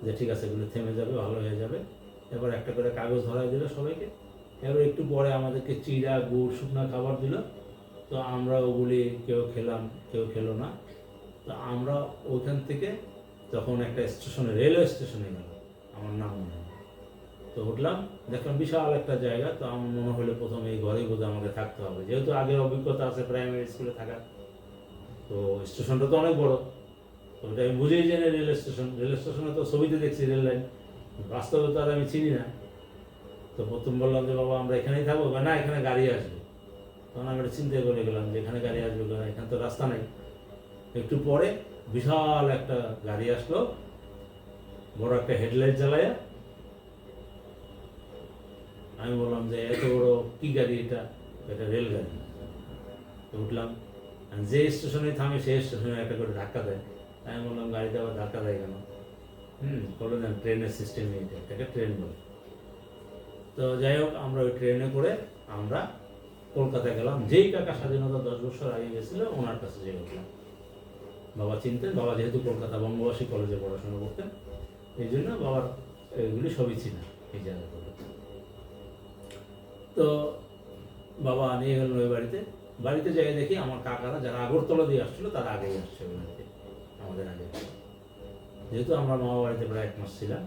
যে ঠিক আছে, এগুলো থেমে যাবে, ভালো হয়ে যাবে। এবার একটা করে কাগজ ধরাই দিল সবাইকে। এবার একটু পরে আমাদেরকে চিড়া, গুড়, শুকনো খাবার দিল। তো আমরা ওগুলি কেউ খেলাম, কেউ খেলো না। তো আমরা ওইখান থেকে তখন একটা স্টেশনে, রেলওয়ে স্টেশনে গেল, আমার নাম মনে হয়। তো উঠলাম, দেখলাম বিশাল একটা জায়গা। তো আমার মনে হলো প্রথমে এই ঘরেই বোধহয় আমাকে থাকতে হবে, যেহেতু আগের অভিজ্ঞতা আছে প্রাইমারি স্কুলে থাকার। তো স্টেশনটা তো অনেক বড়, তো ওটা আমি বুঝেই জানি রেল স্টেশনে তো ছবিতে দেখছি রেল লাইন, বাস্তবে তো আর আমি চিনি না। তো প্রথম বললাম যে বাবা আমরা এখানেই থাকবো, বা না এখানে গাড়ি আসবে। তখন আমি একটা চিন্তা করে গেলাম যে এখানে গাড়ি আসবে, এখানে তো রাস্তা নেই। একটু পরে বিশাল একটা গাড়ি আসলো, বড় একটা হেডলাইট জ্বালায়া। আমি বললাম যে এত বড় কি গাড়ি এটা? এটা রেলগাড়ি। তো উঠলাম, যে স্টেশনে থামে সেই স্টেশনে একটা করে ধাক্কা দেয়। আমি বললাম গাড়িতে আবার ধাক্কা দেয় কেন? বললো না ট্রেনের সিস্টেম এটাকে ট্রেন বলে। তো যাই হোক, আমরা ওই ট্রেনে করে আমরা কলকাতায় গেলাম। যেই কাকা স্বাধীনতা 10 বছর আগে গেছিল ওনার কাছে যেয়ে উঠলাম। বাবা চিনতেন, বাবা যেহেতু কলকাতা বঙ্গবাসী কলেজে পড়াশোনা করতেন, এই জন্য বাবার এগুলি সবই ছিল এই জায়গাগুলো। তো বাবা নিয়ে গেলেন ওই বাড়িতে যাই দেখি আমার কাকারা যারা আগরতলা দিয়ে আসছিল তারা আগেই আসছে ওই বাড়িতে, আমাদের আগে। যেহেতু আমরা মামা বাড়িতে প্রায় 1 মাস ছিলাম,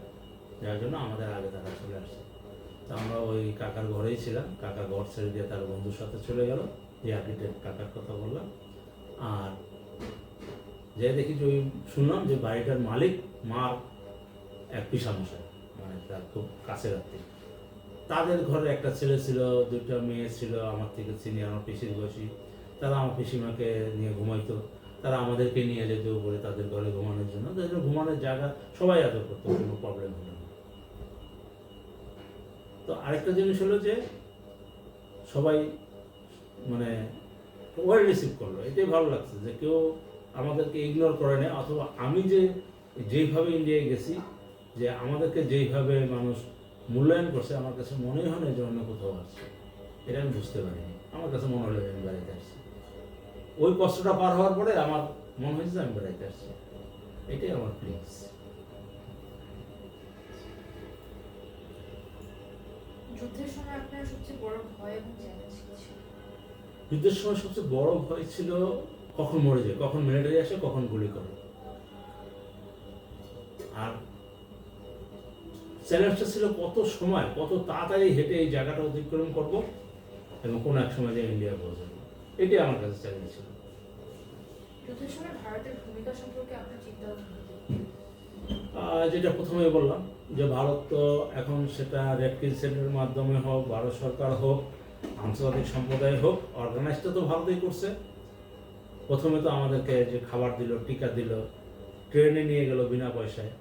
যার জন্য আমাদের আগে তারা চলে আসছে। তো আমরা ওই কাকার ঘরেই ছিলাম। কাকা ঘর ছেড়ে দিয়ে তার বন্ধুর সাথে চলে গেল, যে আর্কিটেক্ট কাকার কথা বললাম। আর যাই দেখি যে ওই শুনলাম যে বাড়িটার মালিক মার এক পিসামশাই, মানে তার খুব কাছের আত্মীয়। তাদের ঘরে একটা ছেলে ছিল, 2টা মেয়ে ছিল, আমার থেকে সিনিয়র, আমার পিসির বয়সী। তারা আমার পিসিমাকে নিয়ে ঘুমাইতো, তারা আমাদেরকে নিয়ে যেত উপরে তাদের ঘরে ঘুমানোর জন্য। তাদের ঘুমানোর জায়গা সবাই আদর করতো, কোনো প্রবলেম হলো না। তো আরেকটা জিনিস হলো যে সবাই মানে ওয়েল রিসিভ করলো, এটাই ভালো লাগছে যে কেউ আমাদেরকে ইগনোর করে না। অথবা আমি যেইভাবে ইন্ডিয়ায় গেছি, যে আমাদেরকে যেইভাবে মানুষ মূল্যায়ন করছে, আমার কাছে মনেই হয় না যে অন্য কোথাও আসছে। এটা আমি বুঝতে পারিনি। আমার কাছে মনে হলো আমি বেড়াইতে আসছি। ওই কষ্টটা পার হওয়ার পরে আমার মনে হয়েছে যে আমি বেড়াইতে আসছি। এটাই আমার ফিলিংস। যুদ্ধের সময় আপনার সবচেয়ে বড় ভয় এবং চ্যালেঞ্জ কি ছিল? যুদ্ধের সময় সবচেয়ে বড় ভয় ছিল কখন মরে যায়, কখন মিলিটারি আসে, কখন গুলি করে। আর চ্যালেঞ্জটা ছিল কত সময়, কত তাড়াতাড়ি হেঁটে এই জায়গাটা অতিক্রম করব এবং কোনো এক সময় যে ইন্ডিয়া পৌঁছাবো, এটাই আমার কাছে চ্যালেঞ্জ ছিল। যুদ্ধের সময় ভারতের ভূমিকা সম্পর্কে আপনার চিন্তা ভাবনা কি? যেটা প্রথমেই বললাম যে ভারত তো এখন সেটা রেড ক্রিসেন্টের মাধ্যমে হোক, ভারত সরকার হোক, আন্তর্জাতিক সম্প্রদায় হোক, অর্গানাইজটা তো ভারতেই করছে। প্রথমে তো আমাদেরকে যে খাবার দিল, টিকা দিল, ট্রেনে নিয়ে গেল বিনা পয়সায়,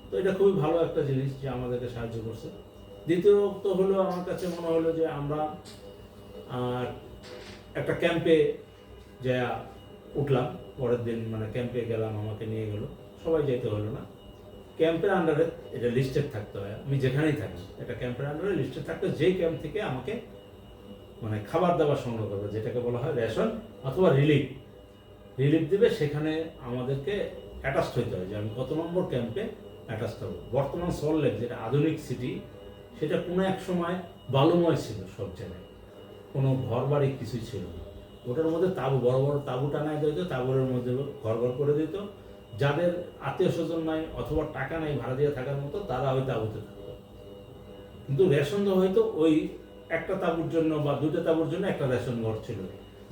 তো এটা খুবই ভালো একটা জিনিস যে আমাদেরকে সাহায্য করছে। দ্বিতীয়ত হলো আমার কাছে মনে হলো যে আমরা একটা ক্যাম্পে যা উঠলাম, পরের দিন মানে ক্যাম্পে গেলাম, আমাকে নিয়ে গেল, সবাই যেতে হলো না, ক্যাম্পের আন্ডারে এটা লিস্টেড থাকতে হয়, আমি যেখানেই থাকি এটা ক্যাম্পের আন্ডারে লিস্টেড থাকতে, যেই ক্যাম্প থেকে আমাকে মানে খাবার দাবার সংগ্রহ করবে, যেটাকে বলা হয় রেশন অথবা রিলিফ দিবে, সেখানে আমাদেরকে অ্যাটাচড হইতে হয় যে আমি কত নম্বর ক্যাম্পে অ্যাটাচড হবো। বর্তমান সল্টলেক যেটা আধুনিক সিটি, সেটা কোনো এক সময় বালুময় ছিল, সব জায়গায় কোনো ঘর বাড়ি কিছুই ছিল না। ওটার মধ্যে তাঁবু, বড় বড় তাঁবু টানায় দিত, তাঁবুর মধ্যে ঘর করে দিত। যাদের আত্মীয় স্বজন নাই অথবা টাকা নাই ভাড়া দিয়ে থাকার মতো, তারা ওই তাঁবুতে থাকতো। কিন্তু রেশন তো হয়তো ওই একটা তাঁবুর জন্য বা দুটো তাঁবুর জন্য একটা রেশন ঘর ছিল,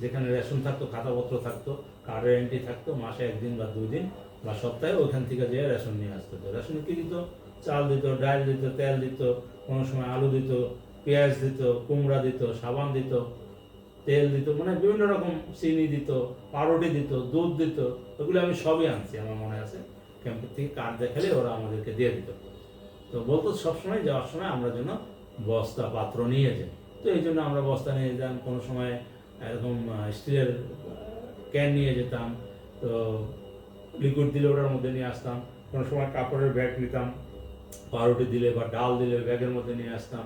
যেখানে রেশন থাকতো, খাতাপত্র থাকতো, কার্ডের এন্ট্রি থাকতো, মাসে 1 দিন বা 2 দিন বা সপ্তাহে ওইখান থেকে যেয়ে রেশন নিয়ে আসতে হতো। রেশনে কি দিত? চাল দিত, ডাল দিত, তেল দিত, কোনো সময় আলু দিত, পেঁয়াজ দিত, কুমড়া দিত, সাবান দিত, তেল দিত, মানে বিভিন্ন রকম, চিনি দিত, পাউরুটি দিত, দুধ দিত। ওগুলো আমি সবই আনছি, আমার মনে আছে। ক্যাম্পের থেকে কার্ড দেখালে ওরা আমাদেরকে দিয়ে দিত। তো বলতো সবসময় যাওয়ার সময় আমরা যেন বস্তা পাত্র নিয়ে যাই, তো এই জন্য আমরা বস্তা নিয়ে যেতাম। কোনো সময় এরকম স্টিলের ক্যান নিয়ে যেতাম, তো লিকুইড দিলে ওটার মধ্যে নিয়ে আসতাম। কোনো সময় কাপড়ের ব্যাগ নিতাম, পাউরুটি দিলে বা ডাল দিলে ব্যাগের মধ্যে নিয়ে আসতাম।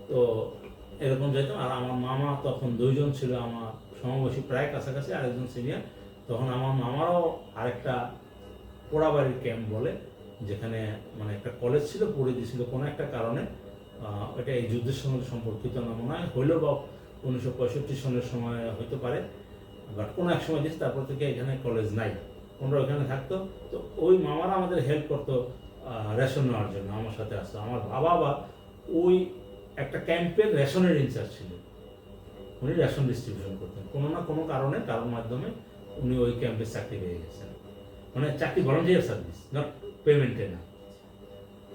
তো এরকম যেতাম। আর আমার মামা তখন 2 জন ছিল আমার সমবয়সী, প্রায় কাছাকাছি, আরেকজন সিনিয়র। তখন আমার মামারও আরেকটা পোড়াবাড়ির ক্যাম্প বলে, যেখানে মানে একটা কলেজ ছিল, পড়ে দিয়েছিল কোনো একটা কারণে। এটা এই যুদ্ধের সঙ্গে সম্পর্কিত না মনে হয়, হইলেও বা 1965 সনের সময় হতে পারে, বাট কোনো এক সময় দিয়েছে, তারপর থেকে এখানে কলেজ নাই, ওনারা ওখানে থাকতো। তো ওই মামারা আমাদের হেল্প করতো রেশন নেওয়ার জন্য, আমার সাথে আসতো। আমার বাবা আবার ওই একটা ক্যাম্পের রেশনের ইনচার্জ ছিল, উনি রেশন ডিস্ট্রিবিউশন করতেন। কোনো না কোনো কারণে, কারোর মাধ্যমে উনি ওই ক্যাম্পে চাকরি পেয়ে গেছেন, মানে চাকরি ভলান্টিয়ার সার্ভিস, নট পেমেন্টে না।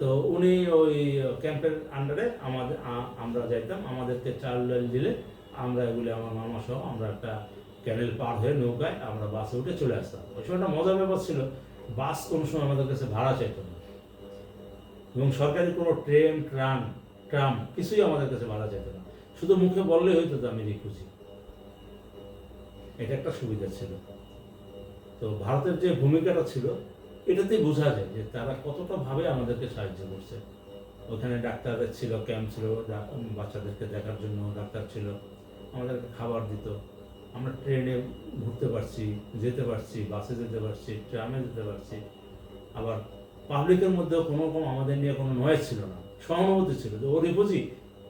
তো উনি ওই ক্যাম্পের আন্ডারে আমরা যাইতাম, আমাদেরকে চাল ডাল দিলে আমরা এগুলি, আমার মামা সহ আমরা একটা ক্যানেল পার হয়ে নৌকায় আমরা বাসে উঠে চলে আসতাম। ওই সময় একটা মজার ব্যাপার ছিল, বাস কোনো সময় আমাদের কাছে ভাড়া চাইতো না, এবং সরকারি কোনো ট্রেন, ট্রাম কিছুই আমাদের কাছে ভাড়া চাইতো না। শুধু মুখে বললেই হয়তো যে আমি রিফিউজি, এটা একটা সুবিধা ছিল। তো ভারতের যে ভূমিকাটা ছিল, এটাতেই বোঝা যায় যে তারা কতটা ভাবে আমাদেরকে সাহায্য করছে। ওখানে ডাক্তারের ছিল, ক্যাম্প ছিল, বাচ্চাদেরকে দেখার জন্য ডাক্তার ছিল, আমাদেরকে খাবার দিত, আমরা ট্রেনে ঘুরতে পারছি, যেতে পারছি, বাসে যেতে পারছি, ট্রামে যেতে পারছি। আবার পাবলিকের মধ্যেও কোনো রকম আমাদের নিয়ে কোনো নয়েজ ছিল না, সহানুভূতি ছিল যে ও রিফিউজি,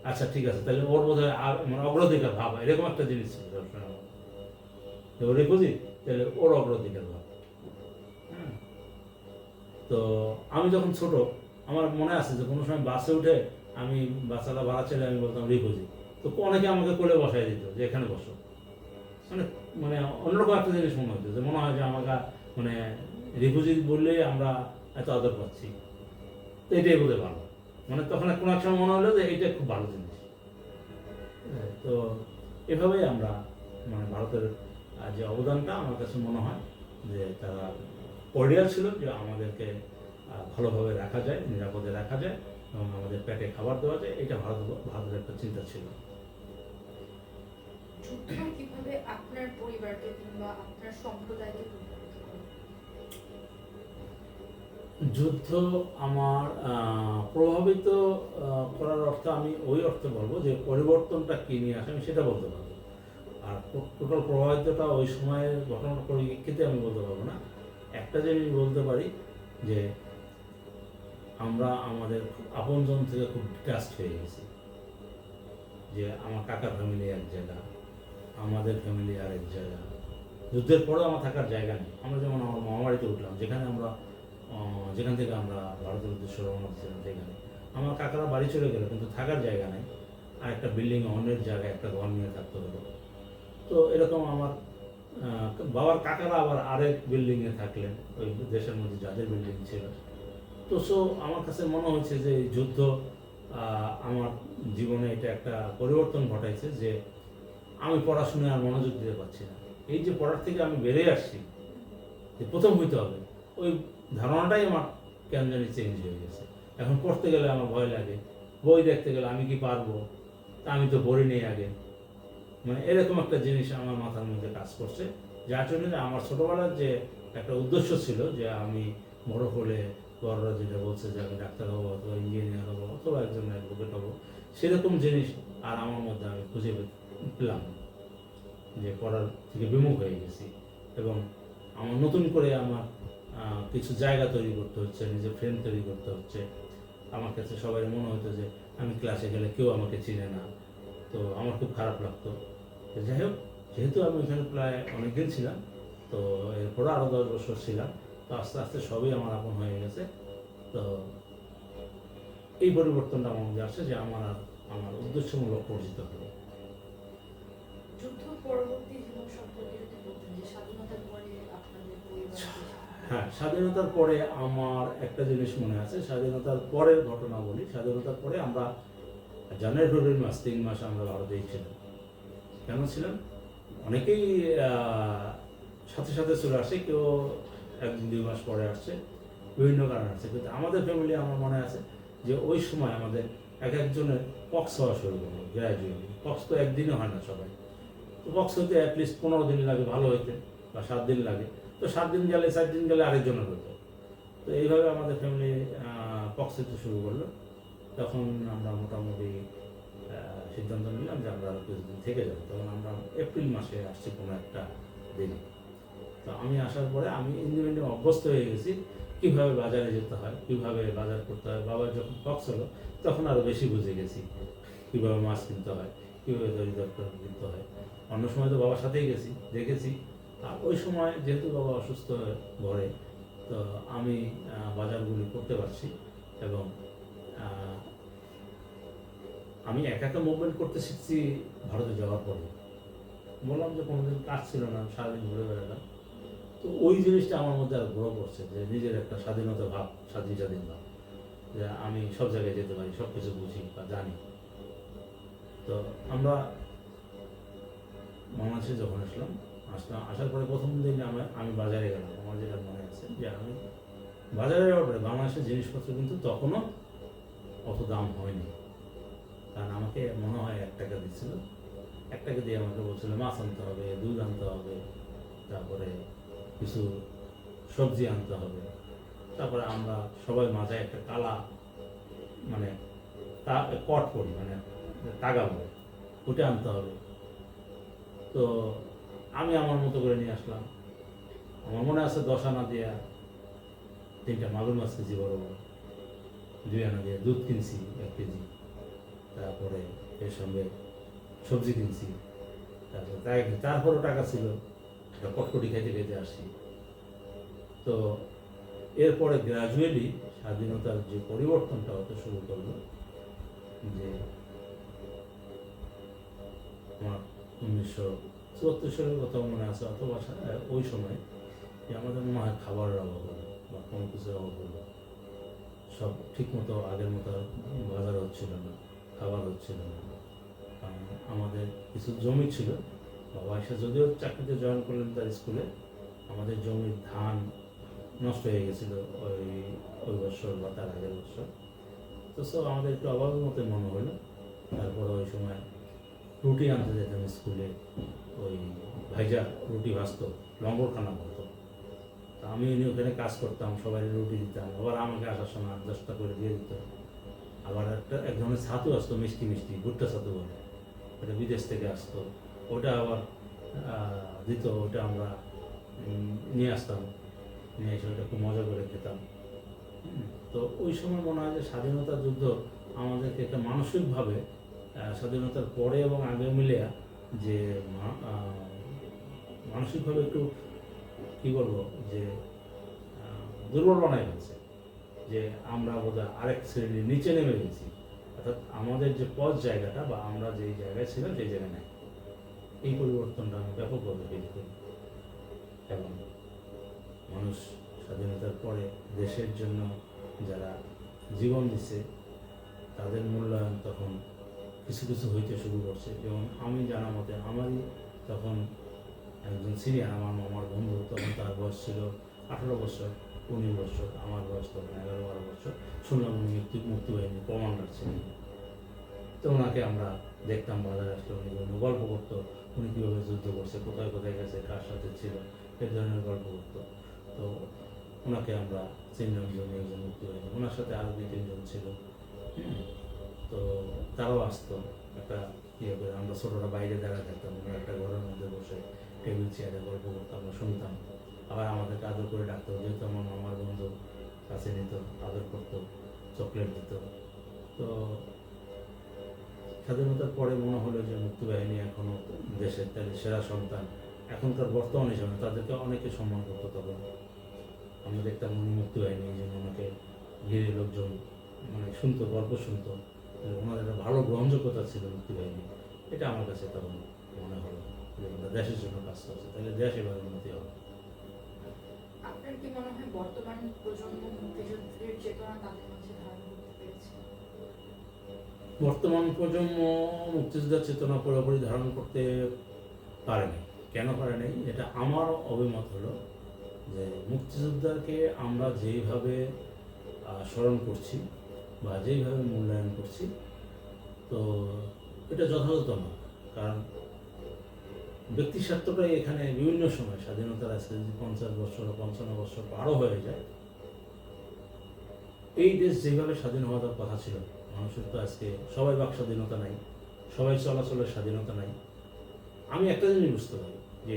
আচ্ছা ঠিক আছে, তাহলে ওর বোধ হয় আর মানে অগ্রাধিকার ভাব, এরকম একটা জিনিস ছিল সবসময় আমার। যে ও রিফিউজি, তাহলে ওর অগ্রাধিকার ভাব। হ্যাঁ, তো আমি যখন ছোট, আমার মনে আছে যে কোনো সময় বাসে উঠে আমি বাচ্চাটা ভাড়া ছেলে, আমি বলতাম রিফিউজি, তো অনেকে আমাকে কোলে বসাই দিত যে এখানে বসো। মানে মানে অন্যরকম একটা জিনিস মনে হতো, যে মনে হয় যে আমাকে মানে রিফিউজি বললেই আমরা এত আদর পাচ্ছি, তো এটাই বোধহয় ভালো। মানে তখন কোনো এক সময় মনে হলো যে এইটা খুব ভালো জিনিস। তো এভাবেই আমরা মানে ভারতের যে অবদানটা, আমার কাছে মনে হয় যে তারা কর্ডিয়াল ছিল, যে আমাদেরকে ভালোভাবে রাখা যায়, নিরাপদে রাখা যায় এবং আমাদের পেটে খাবার দেওয়া যায়, এটা ভারতের একটা চিন্তা ছিল। যুদ্ধ কিভাবে আপনার পরিবারকে কিংবা আপনার সম্প্রদায়কে প্রভাবিত করে? যুদ্ধ আমার প্রভাবিত করার অর্থ, আমি ওই অর্থে বলবো যে পরিবর্তনটা কী নিয়ে আসে আমি সেটা বলতে পারবো। আর টোটাল প্রভাবিতটা ওই সময়ের ঘটনার পরিপ্রেক্ষিতে আমি বলতে পারবো না। একটা জিনিস বলতে পারি যে আমরা আমাদের খুব আপনজন থেকে খুব ডিটাচড হয়ে গেছি। যে আমার কাকার ফ্যামিলি এক জায়গা, আমাদের ফ্যামিলি আরেক জায়গা। যুদ্ধের পরেও আমার থাকার জায়গা নেই। আমরা যেমন আমার মামাবাড়িতে উঠলাম, যেখানে আমরা যেখান থেকে আমরা ভারতের উদ্দেশ্যে রওনা দিয়েছিলাম, সেখানে আমার কাকারা বাড়ি চলে গেল, কিন্তু থাকার জায়গা নেই। আর একটা বিল্ডিং অন্যের জায়গায় একটা ঘর নিয়ে থাকতে হলো। তো এরকম আমার বাবার কাকারা আবার আরেক বিল্ডিংয়ে থাকলেন, ওই দেশের মধ্যে যাদের বিল্ডিং ছিল। তো আমার কাছে মনে হয়েছে যে এই যুদ্ধ আমার জীবনে এটা একটা পরিবর্তন ঘটাইছে, যে আমি পড়াশোনায় আর মনোযোগ দিতে পারছি না। এই যে পড়ার থেকে আমি বেরিয়ে আসছি, যে প্রথম হইতে হবে, ওই ধারণাটাই আমার কেন জানি চেঞ্জ হয়ে গেছে। এখন পড়তে গেলে আমার ভয় লাগে, বই দেখতে গেলে আমি কি পারবো, তা আমি তো পড়ি নেই আগে। মানে এরকম একটা জিনিস আমার মাথার মধ্যে কাজ করছে, যার জন্য যে আমার ছোটোবেলার যে একটা উদ্দেশ্য ছিল যে আমি বড় হলে বড়রা যেটা বলছে যে আমি ডাক্তার হবো অথবা ইঞ্জিনিয়ার হবো অথবা একজন অ্যাডভোকেট হবো, সেরকম জিনিস আর আমার মধ্যে আমি খুঁজে পেলাম না। যে পড়ার থেকে বিমুখ হয়ে গেছি, এবং আমার নতুন করে আমার কিছু জায়গা তৈরি করতে হচ্ছে, নিজের ফ্রেন্ড তৈরি করতে হচ্ছে। আমার কাছে সবাই মনে হতো যে আমি ক্লাসে গেলে কেউ আমাকে চিনে না, তো আমার খুব খারাপ লাগতো। তো যাই হোক, যেহেতু আমি ওইখানে প্রায় অনেকদিন ছিলাম, তো এরপরে আরও 10 বছর ছিলাম, তো আস্তে আস্তে সবই আমার আপন হয়ে গেছে। তো এই পরিবর্তনটা আমার মধ্যে আসছে যে আমার উদ্দেশ্যমূলক অর্জিত হবে। যুদ্ধ পরবর্তী জীবন সম্পর্কে যদি বলতেন, যে স্বাধীনতার পরে আপনাদের পরিবার হ্যাঁ, স্বাধীনতার পরে আমার একটা জিনিস মনে আছে। স্বাধীনতার পরের ঘটনা বলি। স্বাধীনতার পরে আমরা জানুয়ারি ফেব্রুয়ারি মাস 3 মাস আমরা ভারতেই ছিলাম। কেন ছিলাম? অনেকেই সাথে সাথে চলে আসে, কেউ 1-2 মাস পরে আসছে, বিভিন্ন কারণে আসছে। কিন্তু আমাদের ফ্যামিলি, আমার মনে আছে যে ওই সময় আমাদের একজনের পক্স হওয়া শুরু করলো গ্র্যাজুয়ালি। পক্স তো একদিনে হয় না সবাই। তো পক্স হইতে অ্যাটলিস্ট 15 দিন লাগে ভালো হইতে, বা 7 দিন লাগে। তো 7 দিন গেলে 4 দিন গেলে আরেকজনের হতো। তো এইভাবে আমাদের ফ্যামিলি পক্স হইতে শুরু করলো। তখন আমরা মোটামুটি সিদ্ধান্ত নিলাম যে আমরা আরও কিছুদিন থেকে যাবো। তখন আমরা এপ্রিল মাসে আসছি কোনো একটা দিনে। তো আমি আসার পরে আমি ইঞ্জিনিয়ারিং অভ্যস্ত হয়ে গেছি কীভাবে বাজারে যেতে হয়, কীভাবে বাজার করতে হয়। বাবার যখন পক্স হলো তখন আরও বেশি বুঝে গেছি কীভাবে মাছ কিনতে হয়, কীভাবে তৈরি দরকার কিনতে হয়। অন্য সময় তো বাবার সাথেই গেছি, দেখেছি। আর ওই সময় যেহেতু বাবা অসুস্থ হয়ে ঘরে, তো আমি বাজারগুলি করতে পারছি, এবং আমি একা একা মুভমেন্ট করতে শিখছি ভারতে যাওয়ার পরে। বললাম যে কোনোদিন কাজ ছিল না, সারাদিন ঘুরে বেড়ালাম। তো ওই জিনিসটা আমার মধ্যে আর বড় করছে, যে নিজের একটা স্বাধীনতা ভাব, স্বাধীন ভাব, যে আমি সব জায়গায় যেতে পারি, সব কিছু বুঝি বা জানি। তো আমরা বাংলাদেশে যখন আসার পরে প্রথম দিন আমি বাজারে গেলাম। আমার যেটা মনে আছে যে আমি বাজারে যাওয়ার পরে বাংলাদেশের জিনিসপত্র কিন্তু তখনও অত দাম হয়নি। কারণ আমাকে মনে হয় 1 টাকা দিচ্ছিল, 1 টাকা দিয়ে আমাকে বলছিল মাছ আনতে হবে, দুধ আনতে হবে, তারপরে কিছু সবজি আনতে হবে। তারপরে আমরা সবাই মাথায় একটা কালা মানে কট করি, মানে তাগা বলে, ওটা আনতে হবে। তো আমি আমার মতো করে নিয়ে আসলাম। আমার মনে আছে 10 আনা দিয়ে 3টা মাগুর মাছ কেজি, বড় বড় 2 আনা দিয়ে দুধ কিনছি 1 কেজি। তারপরে এর সঙ্গে সবজি কিনছি। তারপরও টাকা ছিল, কটকটি খাইতে খাইতে আসছি। তো এরপরে গ্রাজুয়ালি স্বাধীনতার যে পরিবর্তনটা হতে শুরু করলো, যে আমার 1974 সালের কথা মনে আছে, অথবা ওই সময় যে আমাদের মনে হয় খাবারের অভাব হলো বা কোনো কিছুর অভাব হলো। সব ঠিকমতো আগের মতো বাজার হচ্ছিল না, খাবার হচ্ছিল না। আমাদের কিছু জমি ছিল, বাবা এসে যদিও চাকরিতে জয়েন করলেন তার স্কুলে, আমাদের জমির ধান নষ্ট হয়ে গেছিলো ওই বছর বা তার আগের বছর। তো আমাদের একটু অভাবের মতো মনে হলো। তারপরে ওই সময় রুটি আনতে যেতাম স্কুলে, ওই ভাইজা রুটি ভাজতো, লঙ্গরখানা বলতো। তা আমি ওখানে কাজ করতাম, সবাই রুটি দিতাম, আবার আমাকে আসার সময় 8-10টা করে দিয়ে দিত। আবার এক ধরনের ছাতু আসতো, মিষ্টি মিষ্টি ভুট্টা ছাতু বলে, ওটা বিদেশ থেকে আসতো, ওটা আবার দিত। ওটা আমরা নিয়ে আসতাম, নিয়ে এসে ওটা খুব মজা করে খেতাম। তো ওই সময় মনে হয় যে স্বাধীনতা যুদ্ধ আমাদেরকে একটা মানসিকভাবে স্বাধীনতার পরে এবং আগে মিলে যে মানসিকভাবে একটু কী বলবো যে দুর্বল বানায় ফেলছে, যে আমরা বোধহয় আরেক শ্রেণীর নিচে নেমে গেছি, অর্থাৎ আমাদের যে পথ জায়গাটা বা আমরা যেই জায়গায় ছিলাম সেই জায়গায় নাই। এই পরিবর্তনটা আমি ব্যাপকভাবে ফিল করি। এবং মানুষ স্বাধীনতার পরে দেশের জন্য যারা জীবন দিচ্ছে তাদের মূল্যায়ন তখন কিছু কিছু হইতে শুরু করছে। যেমন আমি জানা মতে আমারই তখন একজন সিনিয়র, আমার মামার বন্ধু, তখন তার বয়স ছিল 18 বছর 19 বছর, আমার বয়স তখন 11-12 বছর। শুনলাম উনি মুক্তিবাহিনীর কমান্ডার ছিলেন। তো ওনাকে আমরা দেখতাম বাজারে আসলে, উনি বিভিন্ন গল্প করতো, উনি কীভাবে যুদ্ধ করছে, কোথায় কোথায় গেছে, কার সাথে ছিল, এই ধরনের গল্প করতো। তো ওনাকে আমরা চিনলাম যে উনি একজন মুক্তিবাহিনী। ওনার সাথে আরও 2-3 জন ছিল। তো তারাও আসতো, একটা ইয়ে করে আমরা ছোটোরা বাইরে দাঁড়া থাকতাম, আমরা একটা ঘরের মধ্যে বসে টেবিল চেয়ারে গল্প করতাম, আমরা শুনতাম। আবার আমাদেরকে আদর করে ডাকতো, যেহেতু আমার মামার বন্ধু কাছে নিত, আদর করতো, চকলেট দিত। তো স্বাধীনতার পরে মনে হলো যে মুক্তিবাহিনী এখনও দেশের তাদের সেরা সন্তান। এখনকার বর্তমান হিসাবে তাদেরকে অনেকে সম্মান করতো। তখন আমরা দেখতাম উনি মুক্তিবাহিনী, এই জন্য ওনাকে ঘিরে লোকজন মানে শুনতো, গল্প শুনতো, ওনাদের একটা ভালো গ্রহণযোগ্যতা ছিল মুক্তিবাহিনী। এটা আমার কাছে তখন মনে হলো যে ওরা দেশের জন্য কাজ করছে, তাহলে দেশ এবার উন্নতি হবে। আপনার কি মনে হয় বর্তমান প্রজন্ম মুক্তিযুদ্ধের চেতনা তাদের মাঝে ধারণ করতে পেরেছে? বর্তমান প্রজন্ম মুক্তিযোদ্ধার চেতনা পুরোপুরি ধারণ করতে পারেনি। কেন পারেনি? এটা আমার অভিমত হলো যে মুক্তিযোদ্ধাকে আমরা যেইভাবে স্মরণ করছি বা যেইভাবে মূল্যায়ন করছি, তো এটা যথাযথ নয়। কারণ ব্যক্তি স্বার্থটাই এখানে বিভিন্ন সময়, স্বাধীনতার আজকে যদি 50 বছর বা 55 বছর পারও হয়ে যায়, এই দেশ যেভাবে স্বাধীন হওয়ার কথা ছিল, মানুষের তো আজকে সবাই বাক স্বাধীনতা নাই, সবাই চলাচলের স্বাধীনতা নাই। আমি একটা জিনিস বুঝতে পারি যে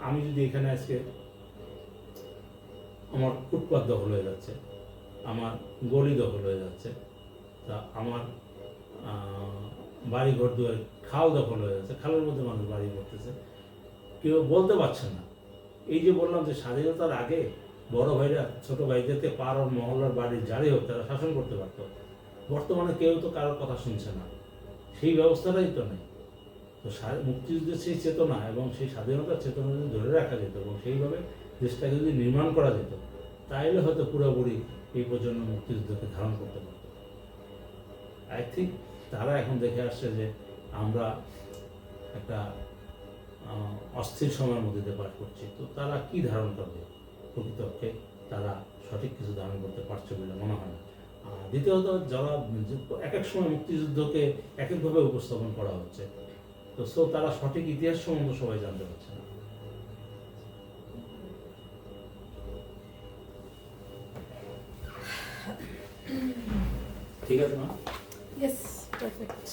আমি যদি এখানে আজকে আমার ফুটপাত দখল হয়ে যাচ্ছে, আমার গলি দখল হয়ে যাচ্ছে, তা আমার বাড়ি ঘর দুয়ার খাল দখল হয়ে যাচ্ছে, খালের মধ্যে মানুষ বাড়ি করতেছে, কেউ বলতে পারছে না। এই যে বললাম যে স্বাধীনতার আগে বড় ভাইরা ছোট ভাইদেরকে পাড়ার মহল্লার বাড়ির যারই হোক তারা শাসন করতে পারত। বর্তমানে কেউ তো কারোর কথা শুনছে না, সেই ব্যবস্থাটাই তো নেই। তো মুক্তিযুদ্ধের সেই চেতনা এবং সেই স্বাধীনতার চেতনা যদি ধরে রাখা যেত এবং সেইভাবে দেশটাকে যদি নির্মাণ করা যেত, তাইলে হয়তো পুরোপুরি এই প্রজন্ম মুক্তিযুদ্ধকে ধারণ করতে পারত। আই থিঙ্ক তারা এখন দেখে আসছে যে আমরা একটা অস্থির সময়ের মধ্যে দিয়ে পাঠ করছি, তো তারা কি ধারণ করবে? প্রকৃতপক্ষে তারা সঠিক কিছু ধারণ করতে পারছে বলে মনে হয় না। দ্বিতীয়ত, যারা এক এক সময় মুক্তিযুদ্ধকে এক একভাবে উপস্থাপন করা হচ্ছে, তো তারা সঠিক ইতিহাস সম্বন্ধে সবাই জানতে পারছে না। ঠিক আছে না? Yes, perfect.